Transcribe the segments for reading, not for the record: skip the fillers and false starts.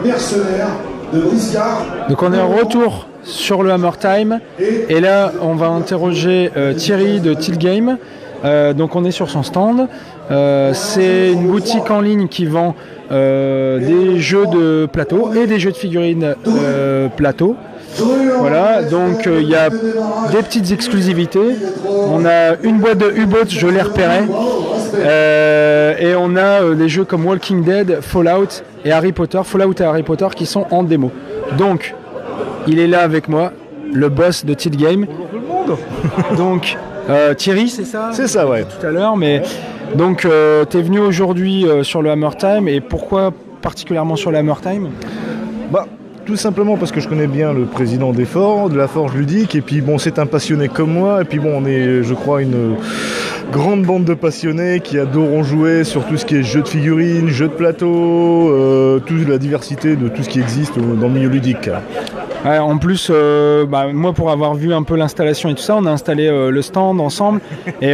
mercenaire de Briscard. Donc on est en retour sur le Hammer Time et là on va interroger Thierry de Tilt Game. Donc on est sur son stand. C'est une boutique en ligne qui vend des jeux de plateau et des jeux de figurines plateau. Voilà, donc il y a des petites exclusivités. On a une boîte de U-Boat, je l'ai repéré. Et on a des jeux comme Walking Dead, Fallout et Harry Potter, qui sont en démo. Donc, il est là avec moi, le boss de Tilt Game. Bonjour tout le monde. Donc, Thierry, c'est ça? C'est ça, ouais. Tout à l'heure, mais donc tu es venu aujourd'hui sur le Hammer Time, et pourquoi particulièrement sur le Hammer Time? Bah, tout simplement parce que je connais bien le président d'Effort, de la Forge Ludique, et puis bon, c'est un passionné comme moi, et puis bon, on est, je crois, une grande bande de passionnés qui adorent jouer sur tout ce qui est jeux de figurines, jeux de plateau, toute la diversité de tout ce qui existe dans le milieu ludique. Ouais, en plus, moi pour avoir vu un peu l'installation et tout ça, on a installé le stand ensemble et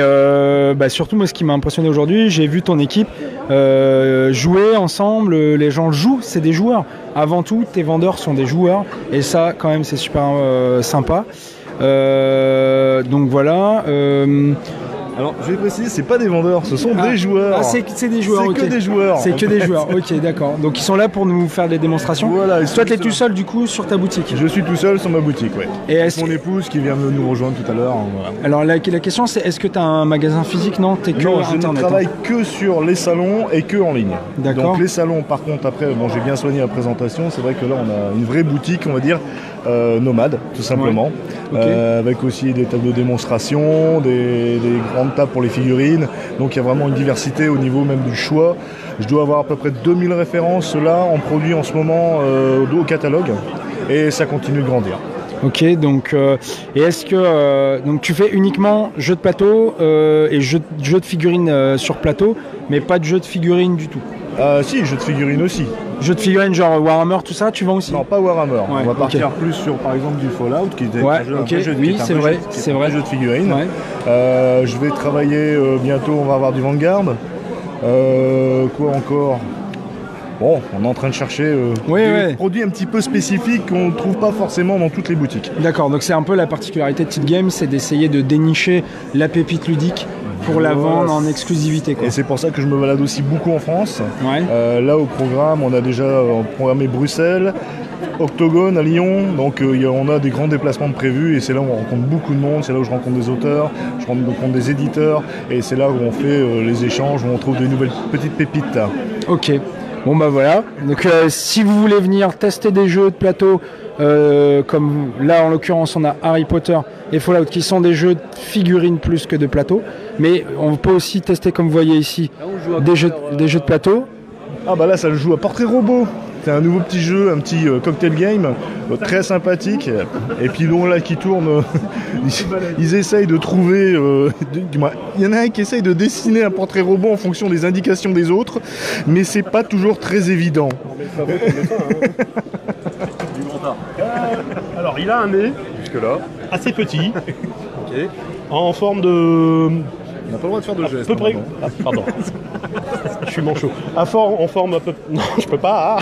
surtout moi ce qui m'a impressionné aujourd'hui, j'ai vu ton équipe jouer ensemble, les gens jouent, c'est des joueurs. Avant tout, tes vendeurs sont des joueurs et ça quand même c'est super sympa. Donc voilà. Alors, je vais préciser, c'est pas des vendeurs, ce sont des joueurs. Ah, c'est des joueurs, c'est okay. que des joueurs. C'est que des joueurs, ok, d'accord. Donc ils sont là pour nous faire des démonstrations. Voilà. Toi, tu es tout seul du coup sur ta boutique? Je suis tout seul sur ma boutique, ouais. Et mon épouse qui vient de nous rejoindre tout à l'heure. Voilà. Alors la question c'est, est-ce que tu as un magasin physique? Non, t'es que non, Internet. Je ne travaille que sur les salons et que en ligne. D'accord. Donc les salons, par contre, après, bon, j'ai bien soigné la présentation. C'est vrai que là, on a une vraie boutique, on va dire, nomade, tout simplement. Ouais. Okay. Avec aussi des tables de démonstration, des grandes tables pour les figurines. Donc il y a vraiment une diversité au niveau même du choix. Je dois avoir à peu près 2000 références là en produits en ce moment au catalogue. Et ça continue de grandir. Ok, donc et est-ce que donc tu fais uniquement jeux de plateau et jeux de figurines sur plateau, mais pas de jeux de figurines du tout? Si, jeux de figurines aussi. Jeux de figurines genre Warhammer, tout ça, tu vends aussi? Non, pas Warhammer. Ouais, on va partir plus sur par exemple du Fallout qui est un jeu, oui, c'est vrai, c'est vrai. Jeu de figurines. Ouais. Je vais travailler bientôt, on va avoir du Vanguard. Quoi encore? Bon, on est en train de chercher des produits un petit peu spécifiques qu'on ne trouve pas forcément dans toutes les boutiques. D'accord, donc c'est un peu la particularité de Tilt Game, c'est d'essayer de dénicher la pépite ludique pour la vendre en exclusivité, quoi. Et c'est pour ça que je me balade aussi beaucoup en France. Ouais. Là au programme, on a déjà programmé Bruxelles, Octogone à Lyon, donc on a des grands déplacements de prévus et c'est là où on rencontre beaucoup de monde, c'est là où je rencontre des auteurs, je rencontre des éditeurs et c'est là où on fait les échanges, où on trouve des nouvelles petites pépites. Ok. Bon bah voilà, donc si vous voulez venir tester des jeux de plateau, comme là en l'occurrence on a Harry Potter et Fallout qui sont des jeux de figurines plus que de plateau, mais on peut aussi tester, comme vous voyez ici, des jeux de plateau. Ah bah là ça joue à Portrait Robot. C'est un nouveau petit jeu, un petit cocktail game, très sympathique. Et puis là qui tourne, ils essayent de trouver... il y en a un qui essaye de dessiner un portrait robot en fonction des indications des autres, mais c'est pas toujours très évident. Alors il a un nez, jusque-là, assez petit, en forme de... On n'a pas le droit de faire de gestes. À peu près... Ah, pardon. Je suis manchot. En forme un peu... Non, je peux pas.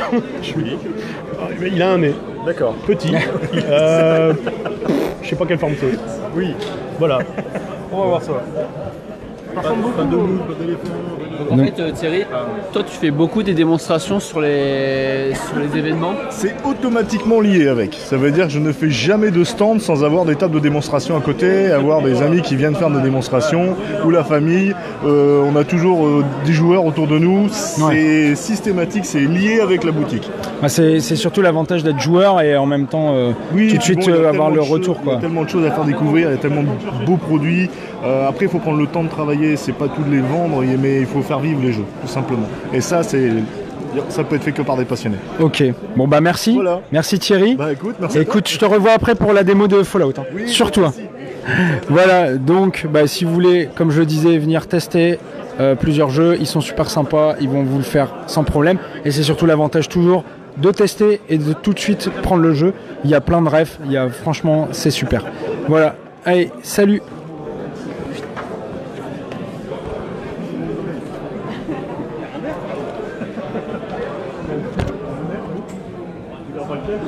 Il a un nez. D'accord. Petit. Je sais pas quelle forme c'est. Oui. Voilà. On va voir ça. Donc en fait Thierry, toi tu fais beaucoup des démonstrations sur les événements? C'est automatiquement lié avec. Ça veut dire que je ne fais jamais de stand sans avoir des tables de démonstration à côté, avoir des amis qui viennent faire des démonstrations, ou la famille. On a toujours des joueurs autour de nous. C'est systématique, c'est lié avec la boutique. Bah c'est surtout l'avantage d'être joueur et en même temps tout de suite avoir le retour. Il y a tellement de choses à faire découvrir, il y a tellement de beaux produits. Après il faut prendre le temps de travailler, c'est pas tout de les vendre, mais il faut faire vivre les jeux, tout simplement. Et ça peut être fait que par des passionnés. Ok, bon bah merci. Voilà. Merci Thierry. Bah merci. Écoute, je te revois après pour la démo de Fallout. Hein. Oui, sur toi. Voilà, donc si vous voulez, comme je le disais, venir tester plusieurs jeux, ils sont super sympas, ils vont vous le faire sans problème. Et c'est surtout l'avantage toujours de tester et de tout de suite prendre le jeu. Il y a plein de refs, franchement c'est super. Voilà, allez, salut. pas le faire.